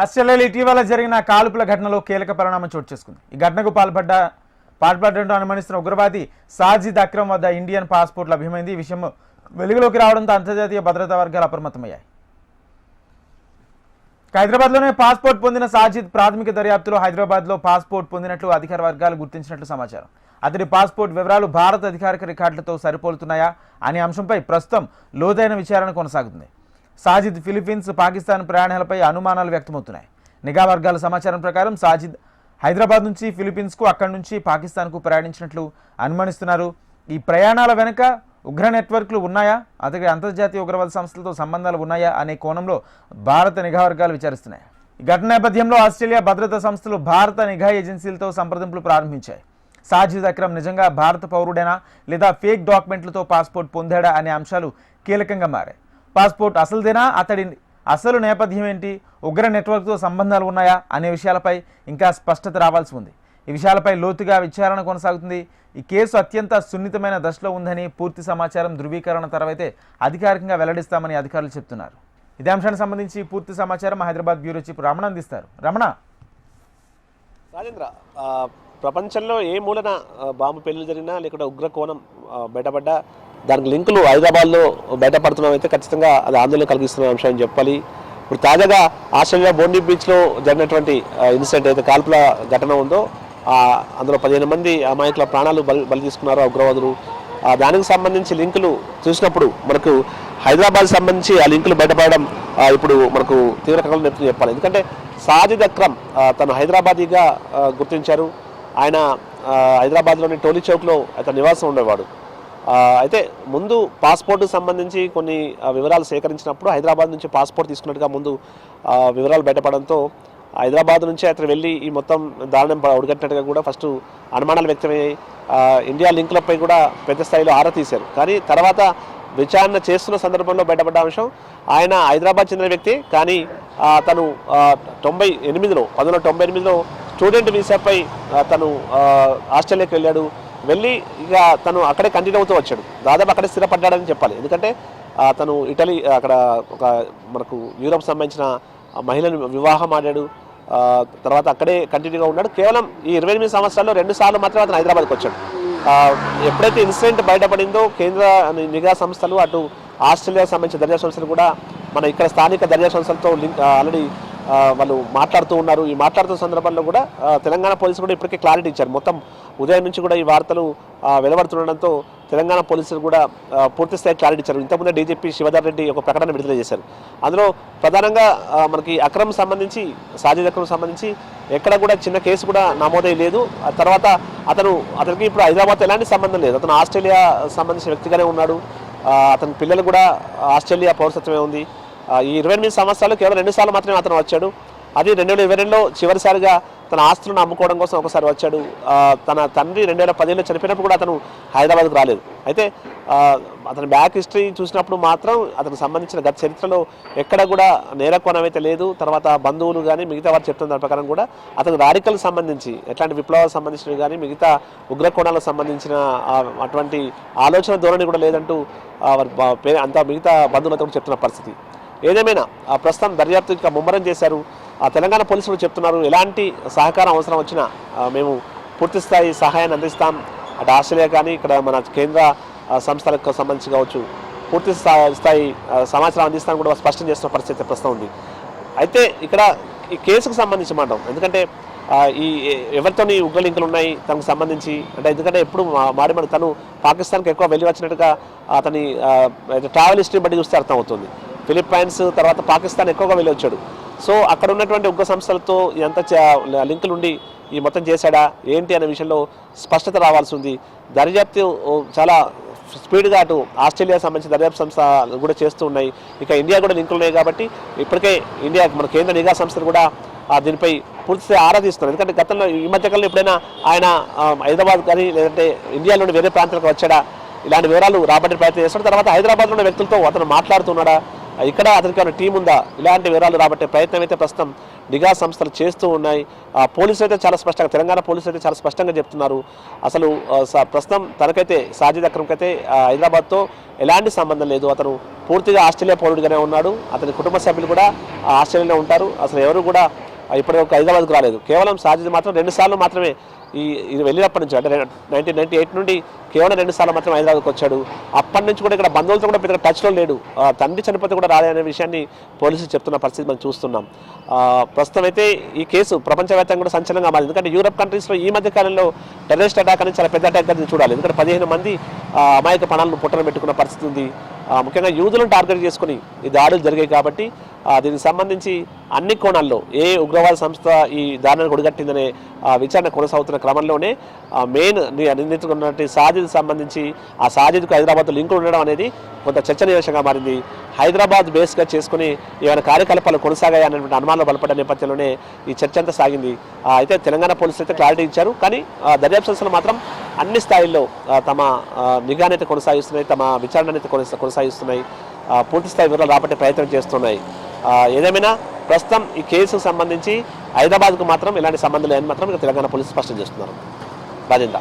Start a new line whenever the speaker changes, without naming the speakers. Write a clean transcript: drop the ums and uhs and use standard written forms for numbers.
ఆస్ట్రేలియాలో ఇటీవల జరిగిన కాల్పుల ఘటనలో కీలక పరిణామం చోటు చేసుకుంది. ఈ ఘటనకు పాల్పడ్డంతో అనుమానిస్తున్న ఉగ్రవాది సాజిద్ అక్రమ్ వద్ద ఇండియన్ పాస్పోర్ట్ లభ్యమైంది. ఈ విషయం వెలుగులోకి రావడంతో అంతర్జాతీయ భద్రతా వర్గాలు అప్రమత్తమయ్యాయి. హైదరాబాద్లోనే పాస్పోర్ట్ పొందిన సాజిద్ ప్రాథమిక దర్యాప్తులో హైదరాబాద్లో పాస్పోర్ట్ పొందినట్లు అధికార వర్గాలు గుర్తించినట్లు సమాచారం. అతడి పాస్పోర్ట్ వివరాలు భారత అధికారిక రికార్డులతో సరిపోలుతున్నాయా అనే అంశంపై ప్రస్తుతం లోతైన విచారణ కొనసాగుతుంది. సాజిద్ ఫిలిప్పీన్స్, పాకిస్తాన్ ప్రయాణాలపై అనుమానాలు వ్యక్తమవుతున్నాయి. నిఘా వర్గాల సమాచారం ప్రకారం సాజిద్ హైదరాబాద్ నుంచి ఫిలిప్పీన్స్కు, అక్కడి నుంచి పాకిస్తాన్కు ప్రయాణించినట్లు అనుమానిస్తున్నారు. ఈ ప్రయాణాల వెనుక ఉగ్ర నెట్వర్క్లు ఉన్నాయా, అతడికి అంతర్జాతీయ ఉగ్రవాద సంస్థలతో సంబంధాలు ఉన్నాయా అనే కోణంలో భారత నిఘా వర్గాలు విచారిస్తున్నాయి. ఈ ఘటన నేపథ్యంలో ఆస్ట్రేలియా భద్రతా సంస్థలు భారత నిఘా ఏజెన్సీలతో సంప్రదింపులు ప్రారంభించాయి. సాజిద్ అక్రమ్ నిజంగా భారత పౌరుడేనా లేదా ఫేక్ డాక్యుమెంట్లతో పాస్పోర్ట్ పొందాడా అనే అంశాలు కీలకంగా మారాయి. పాస్పోర్ట్ అసలుదేనా, అతడి అసలు నేపథ్యం ఏంటి, ఉగ్ర నెట్వర్క్తో సంబంధాలు ఉన్నాయా అనే విషయాలపై ఇంకా స్పష్టత రావాల్సి ఉంది. ఈ విషయాలపై లోతుగా విచారణ కొనసాగుతుంది. ఈ కేసు అత్యంత సున్నితమైన దశలో ఉందని, పూర్తి సమాచారం ధృవీకరణ తర్వాతే అధికారికంగా వెల్లడిస్తామని అధికారులు చెప్తున్నారు. ఇదే అంశానికి సంబంధించి పూర్తి సమాచారం హైదరాబాద్ బ్యూరో చీఫ్ రమణ అందిస్తారు. రమణ.
రాజేంద్ర, ప్రపంచంలో ఏ మూలన బాంబు పెళ్లి జరిగినా లేకుంటే ఉగ్ర కోణం బయటపడ్డా దానికి లింకులు హైదరాబాద్లో బయటపడుతున్నాం అయితే ఖచ్చితంగా అది ఆందోళన కలిగిస్తున్న అంశం అని చెప్పాలి. ఇప్పుడు తాజాగా ఆస్ట్రేలియా బోండీ బీచ్లో జరిగినటువంటి ఇన్సిడెంట్ అయితే కాల్పుల ఘటన ఉందో అందులో 15 మంది అమాయకుల ప్రాణాలు బలి తీసుకున్నారు ఉగ్రవాదులు. దానికి సంబంధించి లింకులు చూసినప్పుడు మనకు హైదరాబాద్ సంబంధించి ఆ లింకులు బయటపడడం ఇప్పుడు మనకు తీవ్ర కలలు నేర్పుతుంది చెప్పాలి. ఎందుకంటే సాజిద్ అక్రమ్ తను హైదరాబాదీగా గుర్తించారు. ఆయన హైదరాబాద్లోని టోలీ చౌక్లో అతను నివాసం ఉండేవాడు. అయితే ముందు పాస్పోర్టుకు సంబంధించి కొన్ని వివరాలు సేకరించినప్పుడు హైదరాబాద్ నుంచి పాస్పోర్ట్ తీసుకున్నట్టుగా ముందు వివరాలు బయటపడంతో హైదరాబాద్ నుంచి అతను వెళ్ళి ఈ మొత్తం దారుణం ఒడిగట్టినట్టుగా కూడా ఫస్ట్ అనుమానాలు వ్యక్తమయ్యాయి. ఇండియా లింకులపై కూడా పెద్ద స్థాయిలో ఆరా తీశారు. కానీ తర్వాత విచారణ చేస్తున్న సందర్భంలో బయటపడ్డ అంశం ఆయన హైదరాబాద్ చెందిన వ్యక్తి, కానీ తను 1998లో స్టూడెంట్ వీసాపై తను ఆస్ట్రేలియాకి వెళ్ళి ఇక తను అక్కడే కంటిన్యూ అవుతూ వచ్చాడు. దాదాపు అక్కడే స్థిరపడ్డాడని చెప్పాలి. ఎందుకంటే తను ఇటలీ అక్కడ ఒక మనకు యూరోప్ సంబంధించిన మహిళను వివాహం ఆడాడు. తర్వాత అక్కడే కంటిన్యూగా ఉన్నాడు. కేవలం ఈ 28 సంవత్సరాల్లో 2 సార్లు మాత్రమే అతను హైదరాబాద్కి వచ్చాడు. ఎప్పుడైతే ఇన్సిడెంట్ బయటపడిందో కేంద్ర నిఘా సంస్థలు, అటు ఆస్ట్రేలియాకు సంబంధించిన దర్యాప్తు సంస్థలు కూడా మన ఇక్కడ స్థానిక దర్యాప్తు సంస్థలతో ఆల్రెడీ వాళ్ళు మాట్లాడుతూ ఉన్నారు. ఈ మాట్లాడుతున్న సందర్భంలో కూడా తెలంగాణ పోలీసులు కూడా ఇప్పటికే క్లారిటీ ఇచ్చారు. మొత్తం ఉదయం నుంచి కూడా ఈ వార్తలు వెలువడుతుండడంతో తెలంగాణ పోలీసులు కూడా పూర్తి స్థాయి క్లారిటీ ఇచ్చారు. ఇంతకుముందే డీజీపీ శివధర్ రెడ్డి ఒక ప్రకటన విడుదల చేశారు. అందులో ప్రధానంగా మనకి సాజిద్ అక్రమ్ సంబంధించి ఎక్కడ కూడా చిన్న కేసు కూడా నమోదై లేదు. ఆ తర్వాత అతనికి ఇప్పుడు హైదరాబాద్తో ఎలాంటి సంబంధం లేదు. అతను ఆస్ట్రేలియా సంబంధించిన వ్యక్తిగానే ఉన్నాడు. అతని పిల్లలు కూడా ఆస్ట్రేలియా పౌరసత్వమే ఉంది. ఈ 28 సంవత్సరాలు కేవలం 2 సార్లు మాత్రమే అతను వచ్చాడు. అది 2022లో చివరిసారిగా తన ఆస్తులను అమ్ముకోవడం కోసం ఒకసారి వచ్చాడు. తన తండ్రి 2010లో చనిపోయినప్పుడు కూడా అతను హైదరాబాద్కు రాలేదు. అయితే అతని బ్యాక్ హిస్టరీ చూసినప్పుడు మాత్రం అతనికి సంబంధించిన గత చరిత్రలో ఎక్కడ కూడా నేరకోణం అయితే లేదు. తర్వాత బంధువులు కానీ మిగతా వారు చెప్తున్న దాని ప్రకారం కూడా అతను రాడికల్ సంబంధించి ఎట్లాంటి విప్లవాలకు సంబంధించినవి కానీ మిగతా ఉగ్రకోణాలకు సంబంధించిన అటువంటి ఆలోచన ధోరణి కూడా లేదంటూ అంతా మిగతా బంధువులతో చెప్తున్న పరిస్థితి. ఏదేమైనా ప్రస్తుతం దర్యాప్తు ఇంకా ముమ్మరం చేశారు. తెలంగాణ పోలీసులు చెప్తున్నారు ఎలాంటి సహకారం అవసరం వచ్చినా మేము పూర్తి స్థాయి సహాయాన్ని అందిస్తాం. అటు ఆస్ట్రేలియా కానీ ఇక్కడ మన కేంద్ర సంస్థలకు సంబంధించి కావచ్చు పూర్తి స్థాయి సమాచారం అందిస్తామని కూడా స్పష్టం చేస్తున్న పరిస్థితి ప్రస్తుతం ఉంది. అయితే ఇక్కడ ఈ కేసుకు సంబంధించి మాట ఎందుకంటే ఈ ఎవరితోని ఉగ్ర లింకులు ఉన్నాయి తనకు సంబంధించి అంటే ఎందుకంటే ఎప్పుడు మాడి తను పాకిస్తాన్కి ఎక్కువ వెళ్ళి వచ్చినట్టుగా అతని ట్రావెల్ హిస్టరీ బట్టి చూస్తే అర్థమవుతుంది. ఫిలిప్పైన్స్ తర్వాత పాకిస్తాన్ ఎక్కువగా వెళ్ళి వచ్చాడు. సో అక్కడ ఉన్నటువంటి ఉగ్ర సంస్థలతో ఎంత లింకులు ఉండి ఈ మొత్తం చేశాడా ఏంటి అనే విషయంలో స్పష్టత రావాల్సి ఉంది. దర్యాప్తు చాలా స్పీడ్గా అటు ఆస్ట్రేలియా సంబంధించిన దర్యాప్తు సంస్థ కూడా చేస్తూ ఉన్నాయి. ఇక ఇండియా కూడా లింకులు ఉన్నాయి కాబట్టి ఇప్పటికే ఇండియా మన కేంద్ర నిఘా సంస్థలు కూడా దీనిపై పూర్తిగా ఆరా తీస్తున్నారు. ఎందుకంటే గతంలో ఈ మధ్యకాలంలో ఎప్పుడైనా ఆయన హైదరాబాద్ కానీ లేదంటే ఇండియాలోని వేరే ప్రాంతాలకు వచ్చాడా ఇలాంటి వివరాలు రాబట్టే ప్రయత్నం చేస్తాడు. తర్వాత హైదరాబాద్లో ఉన్న వ్యక్తులతో అతను మాట్లాడుతున్నాడా ఇక్కడ అతనికి ఏమైనా టీం ఉందా, ఇలాంటి వివరాలు రాబట్టే ప్రయత్నం అయితే ప్రస్తుతం నిఘా సంస్థలు చేస్తూ ఉన్నాయి. పోలీసులు అయితే చాలా స్పష్టంగా, తెలంగాణ పోలీసులు అయితే చాలా స్పష్టంగా చెప్తున్నారు. అసలు ప్రస్తుతం తనకైతే సాజిద్ అక్రమ్కైతే హైదరాబాద్తో ఎలాంటి సంబంధం లేదు. అతను పూర్తిగా ఆస్ట్రేలియా పౌరుడిగానే ఉన్నాడు. అతని కుటుంబ సభ్యులు కూడా ఆస్ట్రేలియాలో ఉంటారు. అసలు ఎవరు కూడా ఇప్పటివరకు హైదరాబాద్కు రాలేదు. కేవలం సాజిద్ మాత్రం 2 సార్లు మాత్రమే ఇది వెళ్ళినప్పటి నుంచి, అంటే 1998 నుండి కేవలం 2 సార్లు మాత్రం హైదరాబాద్కి వచ్చాడు. అప్పటి నుంచి కూడా ఇక్కడ బంధువులతో కూడా పెద్దగా టచ్లో లేడు. తండ్రి చనిపోతే కూడా రాలేదనే విషయాన్ని పోలీసులు చెప్తున్న పరిస్థితి మనం చూస్తున్నాం. ప్రస్తుతం అయితే ఈ కేసు ప్రపంచవ్యాప్తంగా కూడా సంచలనంగా మారింది. ఎందుకంటే యూరప్ కంట్రీస్లో ఈ మధ్య కాలంలో టెర్రరిస్ట్ అటాక్ అనేది చాలా పెద్ద అటాక్ చూడాలి. ఎందుకంటే 15 మంది అమాయక ప్రాణాలను పుట్టన పెట్టుకున్న పరిస్థితి ఉంది. ముఖ్యంగా యూదులను టార్గెట్ చేసుకుని ఈ దాడులు జరిగాయి కాబట్టి దీనికి సంబంధించి అన్ని కోణాల్లో ఏ ఉగ్రవాద సంస్థ ఈ దాడులను ఒడిగట్టిందనే విచారణ కొనసాగుతున్న క్రమంలోనే మెయిన్ నిందితున్నటువంటి సాజిద్ సంబంధించి ఆ సాజిద్కు హైదరాబాద్లో లింకులు ఉండడం అనేది కొంత చర్చనీయాంశంగా మారింది. హైదరాబాద్ బేస్గా చేసుకుని ఏమైనా కార్యకలాపాలు కొనసాగాయి అనేటువంటి అనుమానాలు బలపడ్డ నేపథ్యంలోనే ఈ చర్చ అంతా సాగింది. అయితే తెలంగాణ పోలీసులు అయితే క్లారిటీ ఇచ్చారు. కానీ దర్యాప్తు సంస్థలు మాత్రం అన్ని స్థాయిల్లో తమ నిఘానైతే కొనసాగిస్తున్నాయి, తమ విచారణనైతే కొనసాగిస్తున్నాయి, పూర్తి స్థాయి వివరాలు రాబట్టే ప్రయత్నం చేస్తున్నాయి. ఏదేమైనా ప్రస్తుతం ఈ కేసుకు సంబంధించి హైదరాబాద్కు మాత్రం ఎలాంటి సంబంధం లేదని మాత్రం తెలంగాణ పోలీసులు స్పష్టం చేస్తున్నారు. రాజేంద్ర.